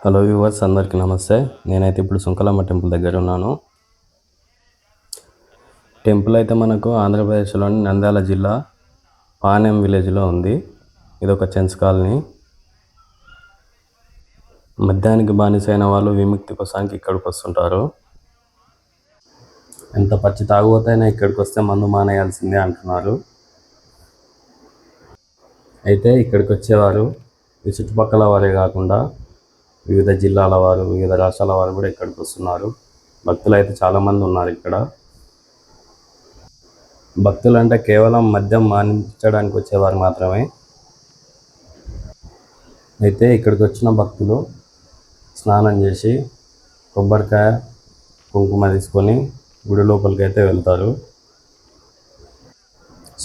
Hello viewers, అందరికీ నమస్తే. నేనైతే ఇప్పుడు సుంకలమ్మ టెంపుల్ దగ్గర ఉన్నాను. టెంపుల్ అయితే మనకు ఆంధ్రప్రదేశ్లోని నంద్యాల జిల్లా పాణ్యం విలేజ్లో ఉంది. ఇదొక చెన్స్ కాలనీ. మద్యానికి బానిసైన వాళ్ళు విముక్తి కోసానికి ఇక్కడికి వస్తుంటారు. ఎంత పచ్చి తాగుబోతైనా ఇక్కడికి వస్తే మందు మానేయాల్సిందే అంటున్నారు. అయితే ఇక్కడికి వచ్చేవారు ఈ చుట్టుపక్కల వారే కాకుండా వివిధ జిల్లాల వారు, వివిధ రాష్ట్రాల వారు కూడా ఇక్కడికి వస్తున్నారు. భక్తులు అయితే చాలామంది ఉన్నారు ఇక్కడ. భక్తులు అంటే కేవలం మద్యం మానించడానికి వచ్చేవారు మాత్రమే. అయితే ఇక్కడికి వచ్చిన భక్తులు స్నానం చేసి కొబ్బరికాయ, కుంకుమ తీసుకొని గుడి లోపలికి అయితే వెళ్తారు.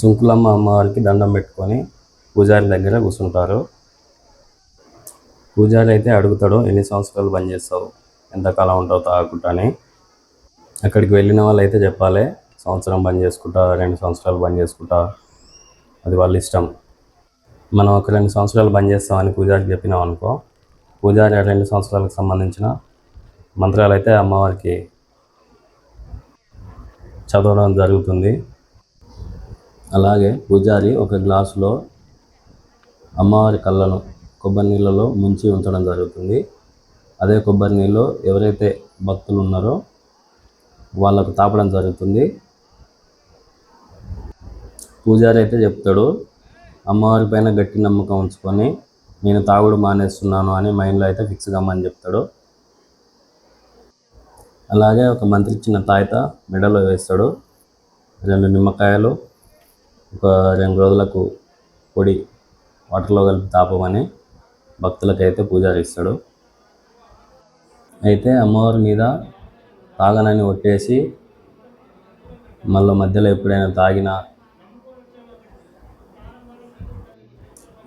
సుంకులమ్మ అమ్మవారికి దండం పెట్టుకొని పూజారి దగ్గర కూర్చుంటారు. పూజారి అయితే అడుగుతాడు, ఎన్ని సంవత్సరాలు బంద్ చేస్తావు, ఎంతకాలం ఉంటావు తాగకుండా అని. అక్కడికి వెళ్ళిన వాళ్ళు అయితే చెప్పాలి, సంవత్సరం బంద్ చేసుకుంటా, 2 సంవత్సరాలు బంద్ చేసుకుంటా, అది వాళ్ళ ఇష్టం. మనం ఒక 2 సంవత్సరాలు బంద్ చేస్తామని పూజారికి చెప్పినాం అనుకో, పూజారి 2 సంవత్సరాలకు సంబంధించిన మంత్రాలు అయితే అమ్మవారికి చదవడం జరుగుతుంది. అలాగే పూజారి ఒక గ్లాసులో అమ్మవారి కళ్ళను కొబ్బరి నీళ్ళలో ముంచి ఉంచడం జరుగుతుంది. అదే కొబ్బరి నీళ్ళు ఎవరైతే భక్తులు ఉన్నారో వాళ్ళకు తాపడం జరుగుతుంది. పూజారి అయితే చెప్తాడు, అమ్మవారి పైన గట్టి నమ్మకం ఉంచుకొని నేను తాగుడు మానేస్తున్నాను అని మైండ్లో అయితే ఫిక్స్ కమ్మని చెప్తాడు. అలాగే ఒక మంత్రి ఇచ్చిన తాయిత మెడలో వేస్తాడు. 2 నిమ్మకాయలు ఒక 2 రోజులకు పొడి వాటర్లో కలిపి తాపమని భక్తులకైతే పూజారి ఇస్తాడు. అయితే అమ్మవారి మీద తాగనని ఒట్టేసి మళ్ళీ మధ్యలో ఎప్పుడైనా తాగినా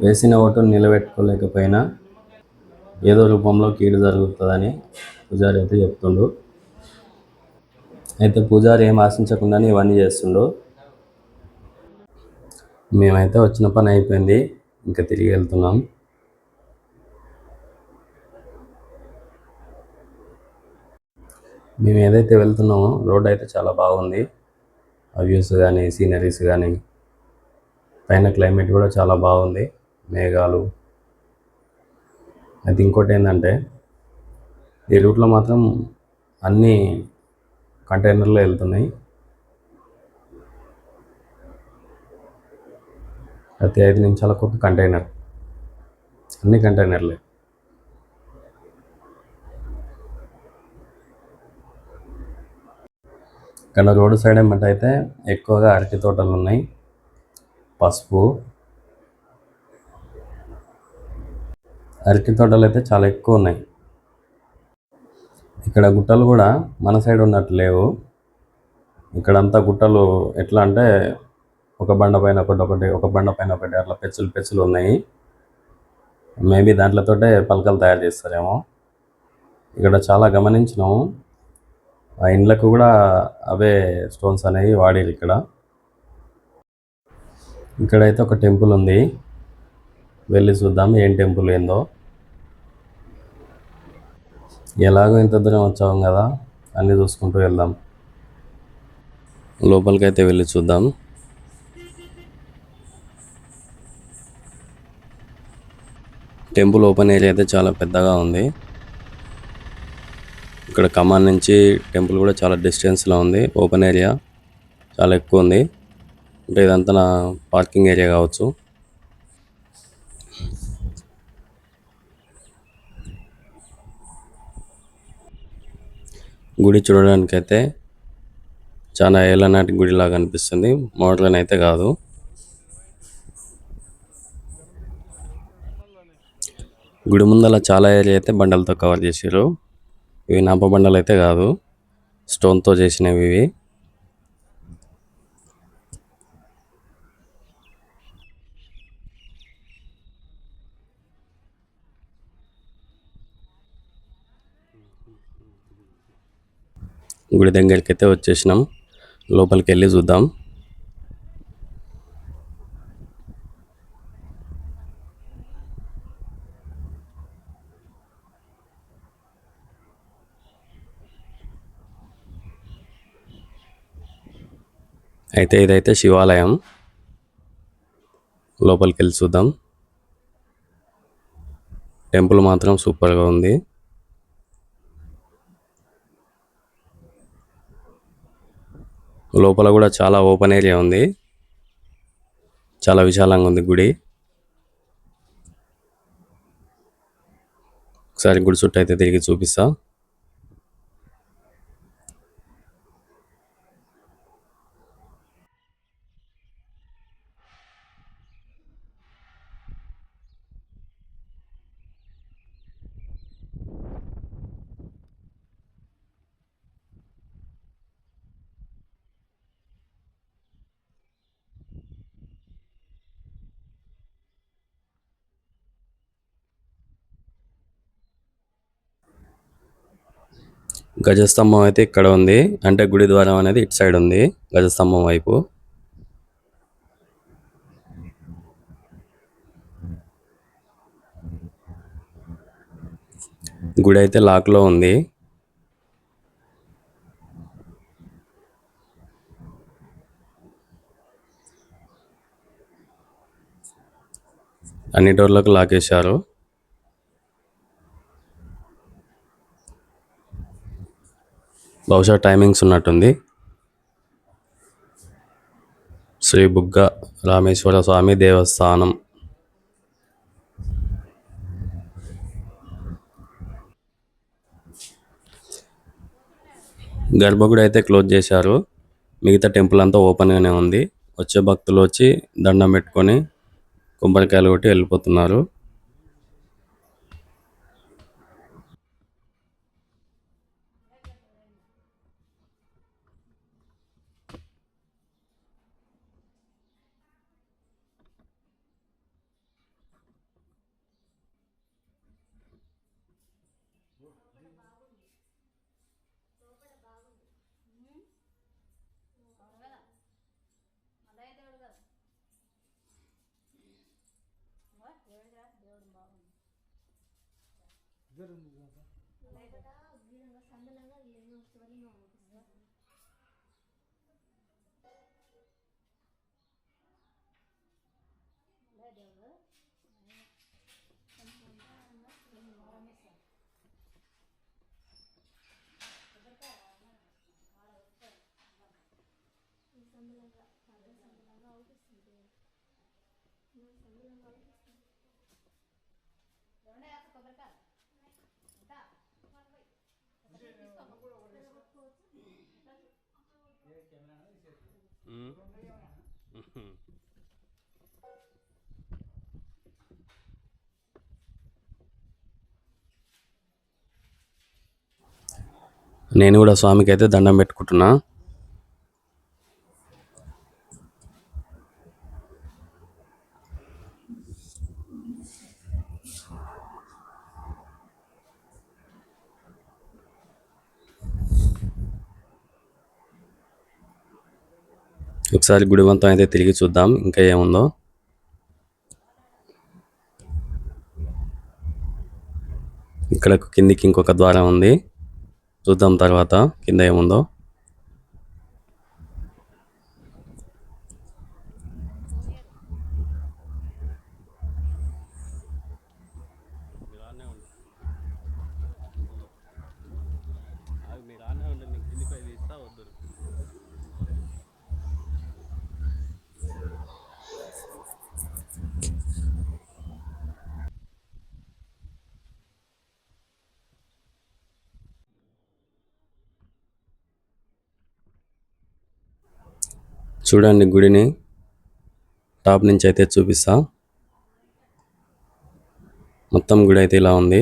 వేసిన ఓటును నిలబెట్టుకోలేకపోయినా ఏదో రూపంలో కీడు జరుగుతుందని పూజారి అయితే చెప్తుండు. అయితే పూజారి ఏం ఆశించకుండానే ఇవన్నీ చేస్తుండు. మేమైతే వచ్చిన పని అయిపోయింది, ఇంకా తిరిగి వెళ్తున్నాం. మేము ఏదైతే వెళ్తున్నామో రోడ్ అయితే చాలా బాగుంది. ఆ వ్యూస్ కానీ, సీనరీస్ కానీ, పైన క్లైమేట్ కూడా చాలా బాగుంది, మేఘాలు. అయితే ఇంకోటి ఏంటంటే ఈ రూట్లో మాత్రం అన్నీ కంటైనర్లో వెళ్తున్నాయి. ప్రతి 5 నిమిషాలకు ఒక కంటైనర్, అన్ని కంటైనర్లే. ఇక్కడ రోడ్డు సైడ్ ఏమంటే ఎక్కువగా అరటి తోటలు ఉన్నాయి, పసుపు అరటి తోటలు అయితే చాలా ఎక్కువ ఉన్నాయి. ఇక్కడ గుట్టలు కూడా మన సైడ్ ఉన్నట్టు లేవు. ఇక్కడంతా గుట్టలు ఎట్లా అంటే ఒక బండ పైన ఒకటి, ఒక బండ పైన ఒకటి, అట్లా పెచ్చులు ఉన్నాయి. మేబీ దాంట్లతోటే పలకలు తయారు చేస్తారేమో. ఇక్కడ చాలా గమనించినాము, ఆ ఇండ్లకు కూడా అవే స్టోన్స్ అనేవి వాడేది. ఇక్కడైతే ఒక టెంపుల్ ఉంది, వెళ్ళి చూద్దాం ఏం టెంపుల్ ఏందో. ఎలాగో ఇంత దూరం వచ్చాం కదా, అన్నీ చూసుకుంటూ వెళ్దాం. లోపలికైతే వెళ్ళి చూద్దాం. టెంపుల్ ఓపెన్ ఏరియా అయితే చాలా పెద్దగా ఉంది. ఇక్కడ కమాన్ నుంచి టెంపుల్ కూడా చాలా డిస్టెన్స్లో ఉంది. ఓపెన్ ఏరియా చాలా ఎక్కువ ఉంది. అంటే ఇదంతా నా పార్కింగ్ ఏరియా కావచ్చు. గుడి చూడడానికైతే చాలా ఏళ్ళ నాటి గుడిలాగా అనిపిస్తుంది, మోడర్న్ అయితే కాదు. గుడి ముందల చాలా ఏరియా అయితే బండలతో కవర్ చేసారు. ఇవి నాప బండలు అయితే కాదు, స్టోన్తో చేసినవి ఇవి. గుడి దగ్గరికి అయితే వచ్చేసినాం, లోపలికి వెళ్ళి చూద్దాం. అయితే ఇదైతే శివాలయం. లోపలికి వెళ్ళి చూద్దాం. టెంపుల్ మాత్రం సూపర్గా ఉంది. లోపల కూడా చాలా ఓపెన్ ఏరియా ఉంది. చాలా విశాలంగా ఉంది గుడి. ఒకసారి గుడి చుట్టూ అయితే తిరిగి చూపిస్తా. గజస్తంభం అయితే ఇక్కడ ఉంది. అంటే గుడి ద్వారం అనేది ఇటు సైడ్ ఉంది, గజస్తంభం వైపు. గుడి అయితే లాక్లో ఉంది. అన్ని డోర్లకు లాక్ వేశారు. బహుశా టైమింగ్స్ ఉన్నట్టుంది. శ్రీ బుగ్గ రామేశ్వర స్వామి దేవస్థానం. గర్భగుడి అయితే క్లోజ్ చేశారు. మిగతా టెంపుల్ అంతా ఓపెన్గానే ఉంది. వచ్చే భక్తులు వచ్చి దండం పెట్టుకొని కొబ్బరికాయలు కొట్టి వెళ్ళిపోతున్నారు. నేను కూడా స్వామికి అయితే దండం పెట్టుకుంటున్నా. ఒకసారి గుడి మొత్తం అయితే తిరిగి చూద్దాం ఇంకా ఏముందో. ఇక్కడ కిందికి ఇంకొక ద్వారం ఉంది. చూద్దాం తర్వాత కింద ఏముందో. చూడండి గుడిని టాప్ నుంచి అయితే చూపిస్తా. మొత్తం గుడి అయితే ఇలా ఉంది.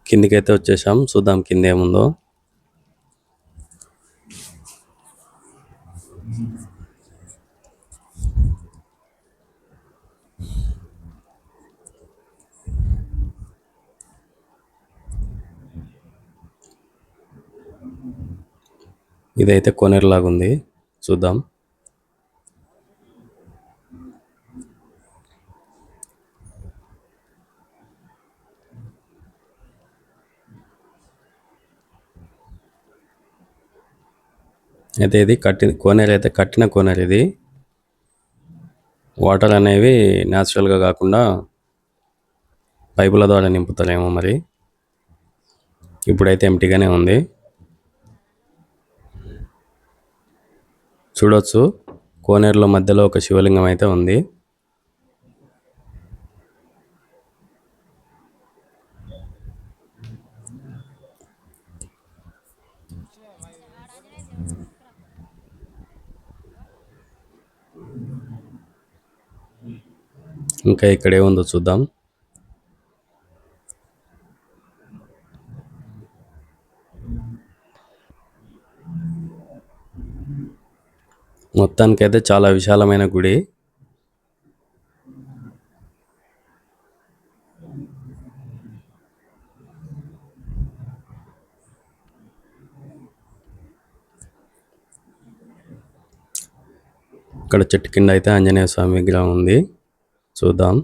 కిందికైతే వచ్చేసాం, చూద్దాం కింద ఏముందో. ఇదైతే కోనేరులాగా ఉంది, చూద్దాం. అయితే ఇది కోనేరు అయితే కట్టిన కోనేరు ఇది. వాటర్ అనేవి న్యాచురల్గా కాకుండా పైపుల ద్వారా నింపుతారేమో మరి. ఇప్పుడైతే ఎంటీగానే ఉంది. చూడొచ్చు, కోనేరులో మధ్యలో ఒక శివలింగం అయితే ఉంది. ఇంకా ఇక్కడ ఏముందో చూద్దాం. మొత్తానికైతే చాలా విశాలమైన గుడి. ఇక్కడ చెట్టు కింద అయితే ఆంజనేయ స్వామి విగ్రహం ఉంది, చూద్దాం.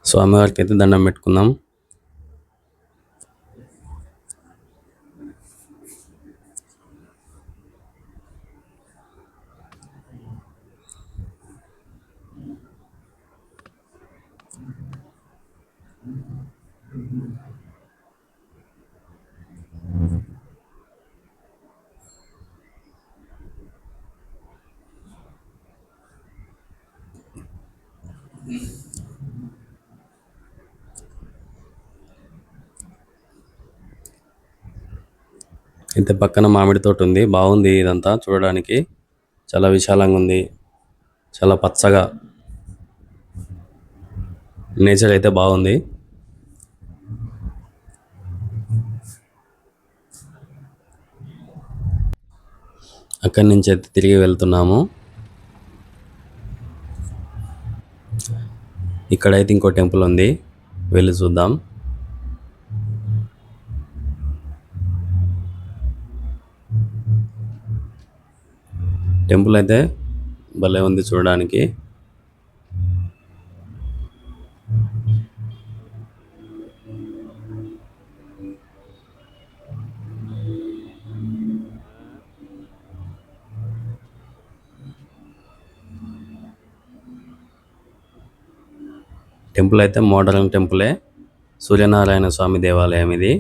స్వామివారికి అయితే దండం పెట్టుకుందాం. అయితే పక్కన మామిడి తోట ఉంది, బాగుంది ఇదంతా చూడడానికి. చాలా విశాలంగా ఉంది, చాలా పచ్చగా, నేచర్ అయితే బాగుంది. అక్కడి నుంచి అయితే తిరిగి వెళ్తున్నాము. ఇక్కడైతే ఇంకో టెంపుల్ ఉంది, వెళ్ళి చూద్దాం. టెంపుల్ అయితే భలే ఉంది చూడడానికి. టెంపుల్ అయితే మోడర్న్ టెంపులే, సూర్యనారాయణ స్వామి దేవాలయం ఇది.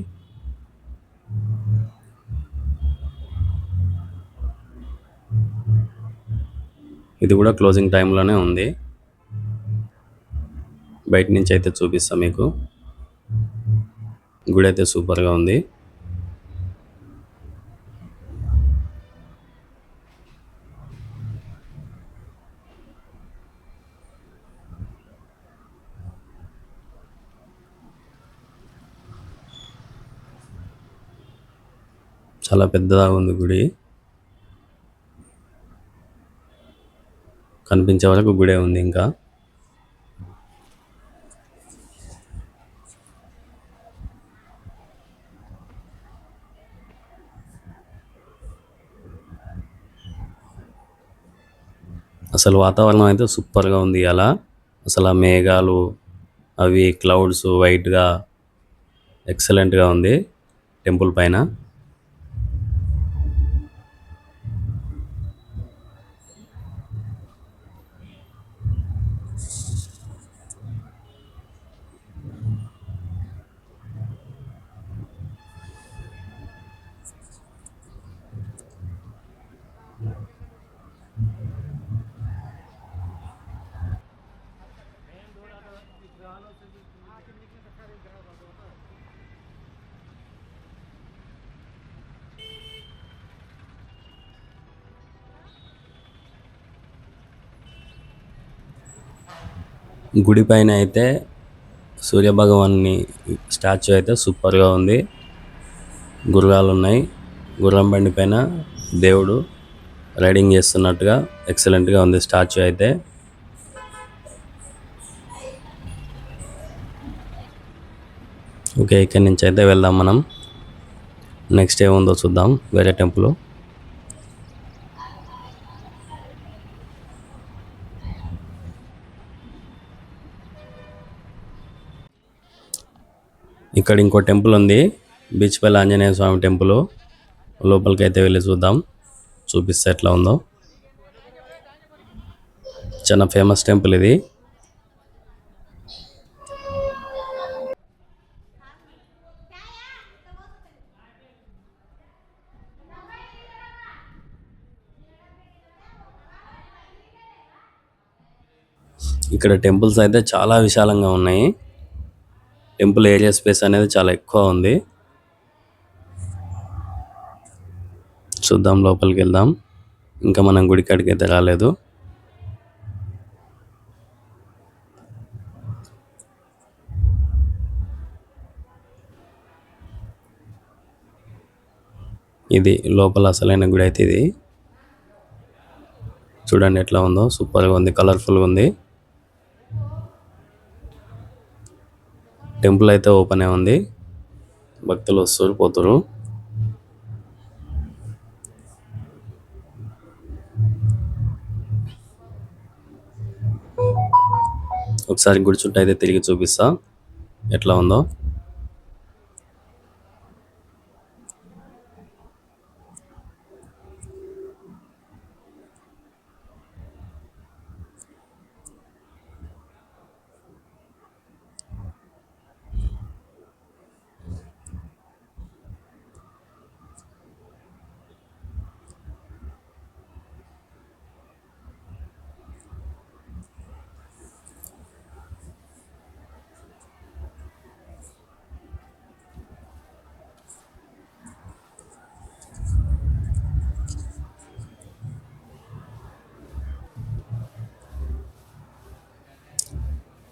ఇది కూడా క్లోజింగ్ టైంలోనే ఉంది. బయట నుంచి అయితే చూపిస్తాం మీకు. గుడి అయితే సూపర్గా ఉంది. చాలా పెద్దగా ఉంది గుడి, కనిపించే వరకు గుడే ఉంది. ఇంకా అసలు వాతావరణం అయితే సూపర్గా ఉంది అలా. అసలు ఆ మేఘాలు, అవి క్లౌడ్స్ వైట్గా ఎక్సలెంట్గా ఉంది టెంపుల్ పైన. గుడి పైన అయితే సూర్యభగవాన్ని స్టాచ్యూ అయితే సూపర్గా ఉంది. గుర్రాలు ఉన్నాయి. గుర్రం బండి పైన దేవుడు రైడింగ్ చేస్తున్నట్టుగా ఎక్సలెంట్గా ఉంది స్టాచ్యూ అయితే. ఓకే, ఇక్కడి నుంచి అయితే వెళ్దాం మనం. నెక్స్ట్ ఏముందో చూద్దాం వేరే టెంపుల్. ఇక్కడ ఇంకో టెంపుల్ ఉంది, బీచ్పల్లి ఆంజనేయ స్వామి టెంపుల్. లోపలికి అయితే వెళ్ళి చూద్దాం, చూపిస్తే ఎట్లా ఉందో. చాలా ఫేమస్ టెంపుల్ ఇది. ఇక్కడ టెంపుల్స్ అయితే చాలా విశాలంగా ఉన్నాయి. టెంపుల్ ఏరియా స్పేస్ అనేది చాలా ఎక్కువ ఉంది. చూద్దాం, లోపలికి వెళ్దాం. ఇంకా మనం గుడి కాడికి అయితే రాలేదు. ఇది లోపల అసలైన గుడి అయితే ఇది. చూడండి ఎట్లా ఉందో, సూపర్గా ఉంది, కలర్ఫుల్గా ఉంది. టెంపుల్ అయితే ఓపెన్ ఉంది, భక్తులు వస్తారు పోతురు. ఒకసారి గుడి చుట్టూ అయితే తిరిగి చూపిస్తా ఎట్లా ఉందో.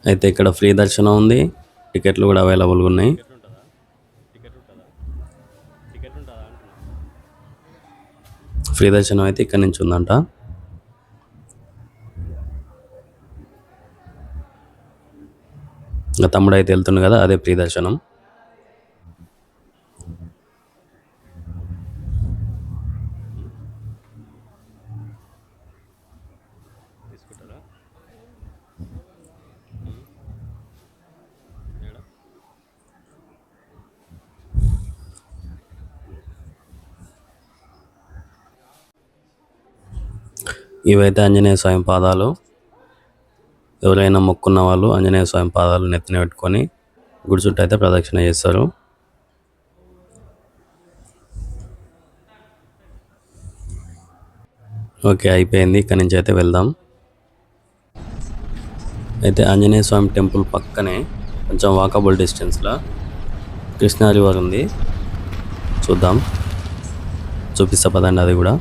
అయితే ఇక్కడ ఫ్రీ దర్శనం ఉంది, టికెట్లు కూడా అవైలబుల్గా ఉన్నాయి. ఫ్రీ దర్శనం అయితే ఇక్కడ నుంచి ఉందంట. ఇంకా తమ్ముడు అయితే వెళ్తుంది కదా, అదే ఫ్రీ దర్శనం. ఇవైతే ఆంజనేయ స్వామి పాదాలు. ఎవరైనా మొక్కున్న వాళ్ళు ఆంజనేయ స్వామి పాదాలు నెత్తిన పెట్టుకొని గుడి చుట్టూ అయితే ప్రదక్షిణ చేస్తారు. ఓకే, అయిపోయింది. ఇక్కడి నుంచి అయితే వెళ్దాం. అయితే ఆంజనేయ స్వామి టెంపుల్ పక్కనే కొంచెం వాకబుల్ డిస్టెన్స్లో కృష్ణా రివర్ ఉంది, చూద్దాం, చూపిస్తా పదండి అది కూడా.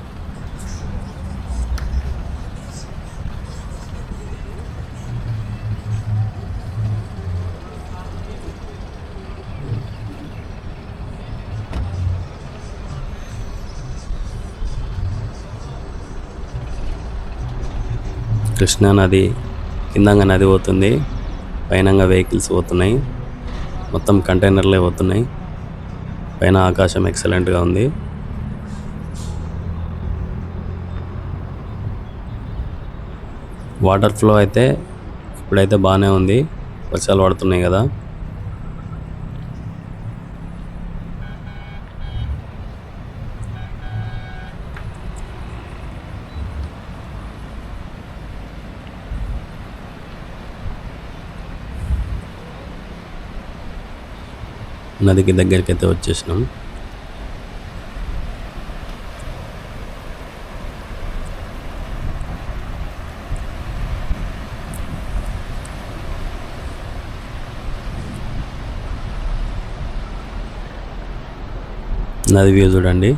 కృష్ణా నది కిందంగా నది పోతుంది, పైనంగా వెహికల్స్ పోతున్నాయి, మొత్తం కంటైనర్లే పోతున్నాయి. పైన ఆకాశం ఎక్సలెంట్గా ఉంది. వాటర్ ఫ్లో అయితే ఇప్పుడైతే బాగానే ఉంది, వర్షాలు పడుతున్నాయి కదా. నదికి దగ్గరికి అయితే వచ్చేసినాం. నది వ్యూ చూడండి.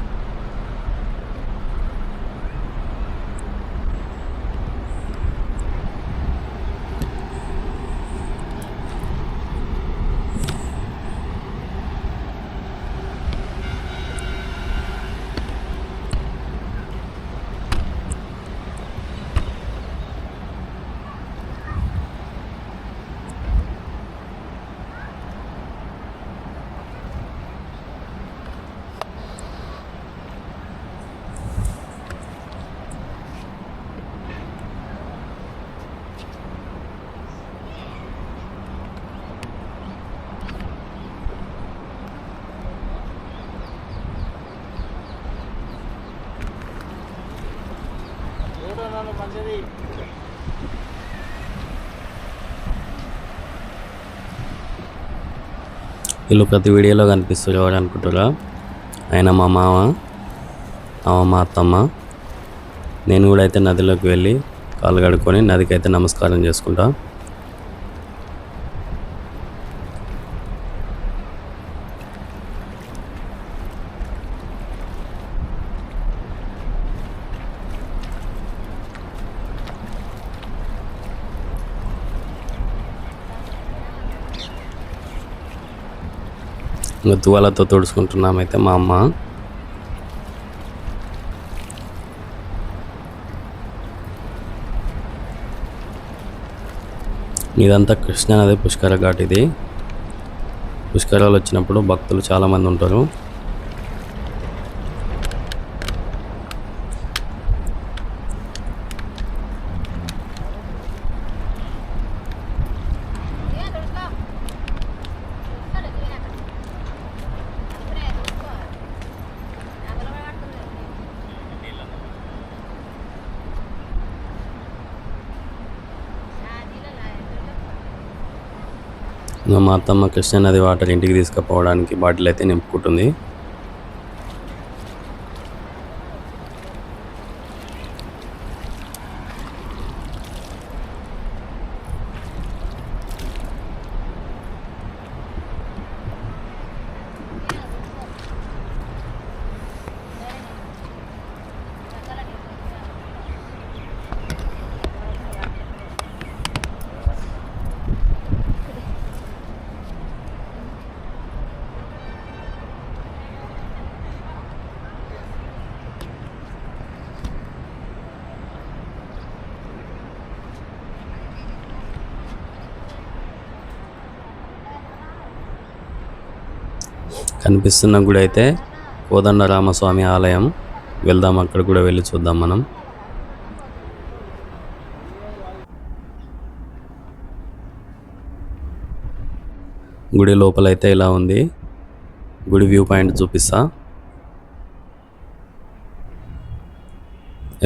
వీళ్ళు ప్రతి వీడియోలో కనిపిస్తారు. ఎవరు అనుకుంటారా? ఆయన మా మామ, మా అత్తమ్మ. నేను కూడా అయితే నదిలోకి వెళ్ళి కాళ్ళు కడుక్కొని నదికి అయితే నమస్కారం చేసుకుంటా. ఇంకా తువాలతో తుడుచుకుంటున్నామైతే మా అమ్మ. ఇదంతా కృష్ణానది పుష్కర ఘాట్. ఇది పుష్కరాలు వచ్చినప్పుడు భక్తులు చాలామంది ఉంటారు. ఇంకా మా అత్తమ్మ కృష్ణానది వాటర్ ఇంటికి తీసుకుపోవడానికి బాటిల్ అయితే నింపుకుంటుంది. కనిపిస్తున్న గుడి అయితే కోదండరామస్వామి ఆలయం. వెళ్దాం, అక్కడ కూడా వెళ్ళి చూద్దాం మనం. గుడి లోపలైతే ఇలా ఉంది. గుడి వ్యూ పాయింట్ చూపిస్తా.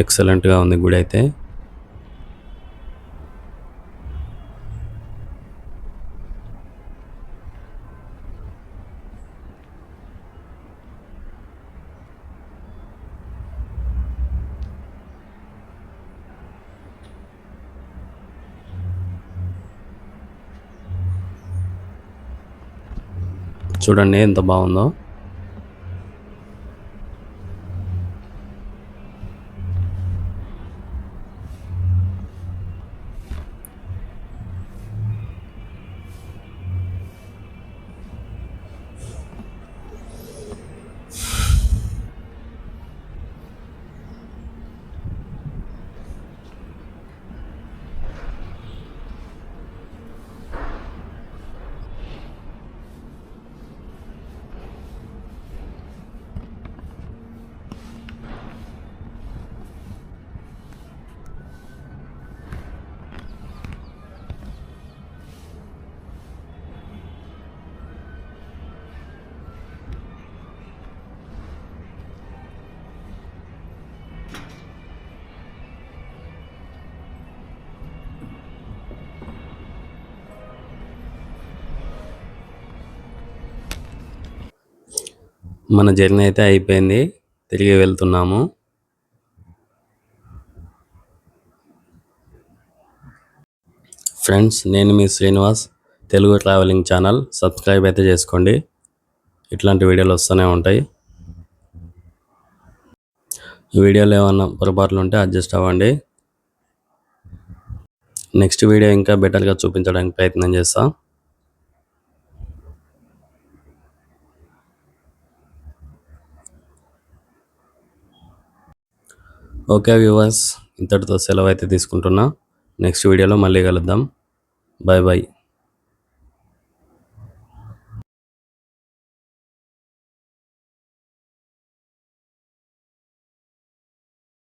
ఎక్సలెంట్గా ఉంది గుడి అయితే. చూడండి ఎంత బాగుందో. మన జర్నీ అయితే అయిపోయింది. తిరిగి వెళ్తున్నాము. ఫ్రెండ్స్, నేను మీ Srinivas. Telugu travelling channel subscribe అయితే చేసుకోండి. ఇట్లాంటి వీడియోలు వస్తూనే ఉంటాయి. ఈ వీడియోలో ఏమన్నా పొరపాట్లు ఉంటే అడ్జస్ట్ అవ్వండి. నెక్స్ట్ వీడియో ఇంకా బెటర్గా చూపించడానికి ప్రయత్నం చేస్తా. ఓకే వ్యూవర్స్, ఇంతటితో సెలవు అయితే తీసుకుంటున్నా. నెక్స్ట్ వీడియోలో మళ్ళీ కలుద్దాం. Bye bye.